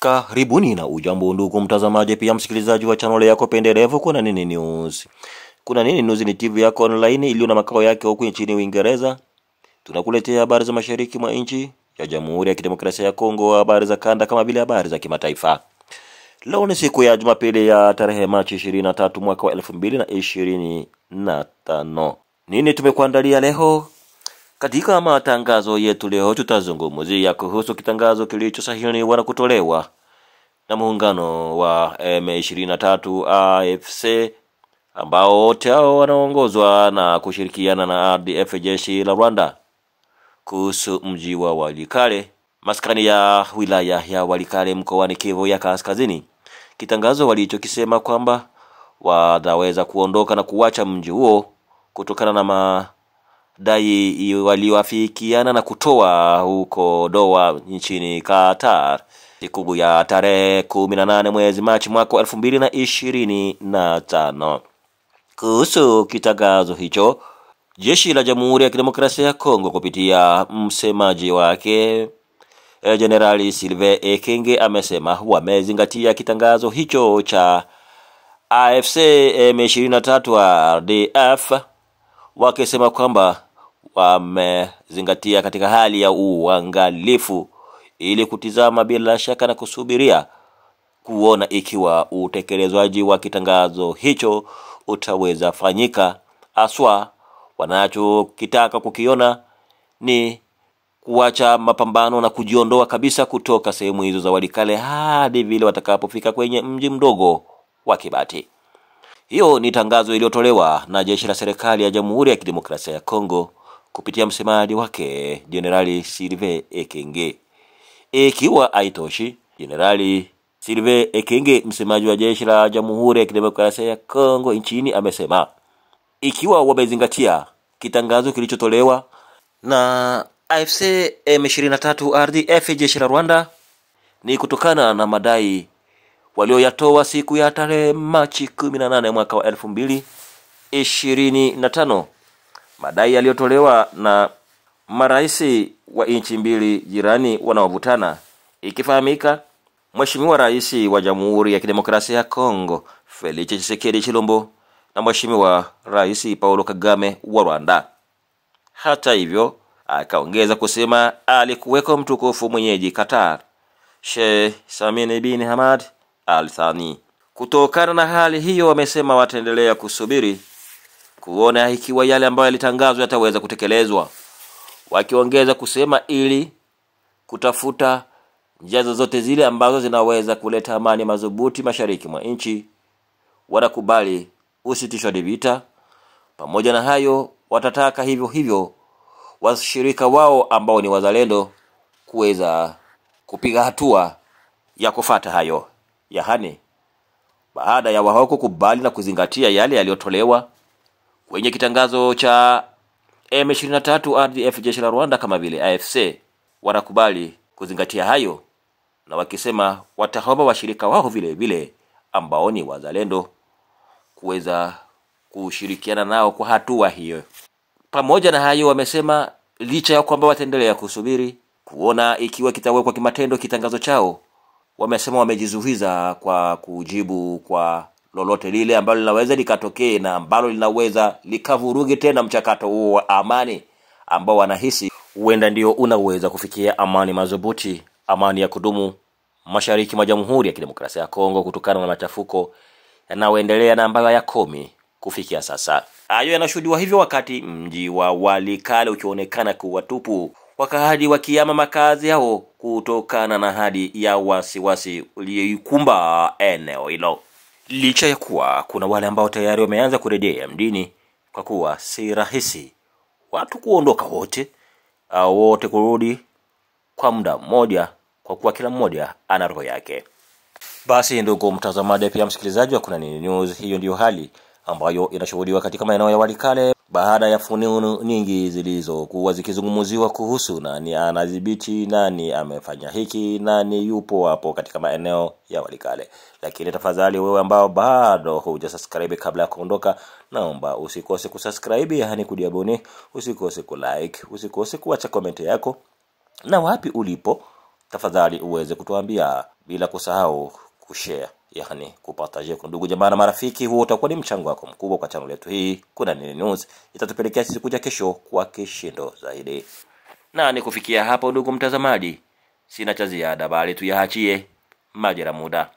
Karibuni na ujambo ndugu mtazamaji pia msikilizaji wa channel yako pendelevu Kuna Nini News. Kuna Nini News ni TV yako online iliyo na makao yake huko nchini Uingereza. Tunakuletea habari za mashariki mwa nchi ya Jamhuri ya Kidemokrasia ya Kongo, habari za kanda kama vile habari za kimataifa. Leo ni siku ya Jumapili ya tarehe Machi 23 mwaka wa 2025. Nini tumekuandalia leo? Katika matangazo yetu leo tutazungumzia kuhusu kitangazo kilichosainiwa na kutolewa na muungano wa M23 AFC ambao wote hao wanaongozwa na kushirikiana na RDF, jeshi la Rwanda, kuhusu mji wa Walikale, maskani ya wilaya ya Walikale mkoani Kivu ya Kaskazini. Kitangazo walichokisema kwamba wataweza kuondoka na kuacha mji huo kutokana na madai walioafikiana na kutoa huko Doha nchini Qatar siku ya tarehe 18 mwezi Machi mwaka 2025. Kuhusu kitangazo hicho, jeshi la Jamhuri ya Kidemokrasia ya Kongo kupitia msemaji wake Generali Sylvain Ekenge amesema wamezingatia kitangazo hicho cha AFC M23 RDF, wakisema kwamba wamezingatia katika hali ya uangalifu ili kutizama bila shaka na kusubiria kuona ikiwa utekelezwaji wa kitangazo hicho utaweza fanyika. Aswa wanachokitaka kukiona ni kuacha mapambano na kujiondoa kabisa kutoka sehemu hizo za Walikale hadi vile watakapofika kwenye mji mdogo wa Kibati. Hiyo ni tangazo iliyotolewa na jeshi la serikali ya Jamhuri ya Kidemokrasia ya Kongo kupitia msemaji wake Generali Sylvain Ekenge. Ikiwa haitoshi, Generali Sylvain Ekenge, msemaji wa jeshi la Jamhuri ya Kidemokrasia ya Kongo nchini, amesema ikiwa wamezingatia kitangazo kilichotolewa na AFC M23 RDF, jeshi la Rwanda, ni kutokana na madai walioyatoa siku ya tarehe Machi 18 mwaka wa 2025. Madai yaliyotolewa na maraisi wa nchi mbili jirani wanaovutana, ikifahamika Mheshimiwa Rais wa Jamhuri ya Kidemokrasia ya Kongo Felix Tshisekedi Tshilombo na Mheshimiwa Rais Paul Kagame wa Rwanda. Hata hivyo, akaongeza kusema alikuweko mtukufu mwenyeji Qatar, Sheikh Samin bin Hamad Al Thani. Kutokana na hali hiyo, wamesema wataendelea kusubiri kuona ikiwa yale ambayo yalitangazwa yataweza kutekelezwa, wakiongeza kusema ili kutafuta njia zote zile ambazo zinaweza kuleta amani madhubuti mashariki mwa nchi, wanakubali usitishwaji vita. Pamoja na hayo, watataka hivyo washirika wao ambao ni wazalendo kuweza kupiga hatua ya kufuata hayo. Yaani, baada ya wao kukubali na kuzingatia yale yaliyotolewa kwenye kitangazo cha M23 RDF, jeshi la Rwanda kama vile AFC, wanakubali kuzingatia hayo, na wakisema wataomba washirika wao vile ambao ni wazalendo kuweza kushirikiana nao kwa hatua hiyo. Pamoja na hayo, wamesema licha ya kwamba wataendelea kusubiri kuona ikiwa kitawekwa kimatendo kitangazo chao, wamesema wamejizuiza kwa kujibu kwa lolote lile ambalo linaweza likatokea na ambalo linaweza likavuruge tena mchakato huo wa amani ambao wanahisi huenda ndio unaweza kufikia amani madhubuti, amani ya kudumu mashariki mwa Jamhuri ya Kidemokrasia ya Kongo, kutokana na machafuko yanayoendelea na ambayo yakomi kufikia sasa. Hayo yanashuhudiwa hivyo wakati mji wa Walikale ukionekana kuwa tupu, wakahadi wakiama makazi yao kutokana na hadi ya wasiwasi uliyoikumba eneo hilo. Licha ya kuwa kuna wale ambao tayari wameanza kurejea mjini, kwa kuwa si rahisi watu kuondoka wote au wote kurudi kwa muda mmoja, kwa kuwa kila mmoja ana roho yake. Basi ndugu mtazamaji pia msikilizaji wa Kuna Nini News, hiyo ndio hali ambayo inashuhudiwa katika maeneo ya Walikale baada ya fununu nyingi zilizokuwa zikizungumziwa kuhusu nani anadhibiti, nani amefanya hiki, nani yupo hapo katika maeneo ya Walikale. Lakini tafadhali wewe ambao bado hujasubscribe kabla ya kuondoka, naomba usikose kusubscribe, yani kudiabone, usikose kulike, usikose kuacha comment yako, na wapi ulipo tafadhali uweze kutuambia. bila kusahau kushare, yani kupartage kwa ndugu jamaa na marafiki. Huo utakuwa ni mchango wako mkubwa kwa channel yetu hii Kuna Nini News, itatupelekea sisi kuja kesho kwa kishindo zaidi. Na ni kufikia hapo ndugu mtazamaji, sina cha ziada bali tuyaachie majira muda.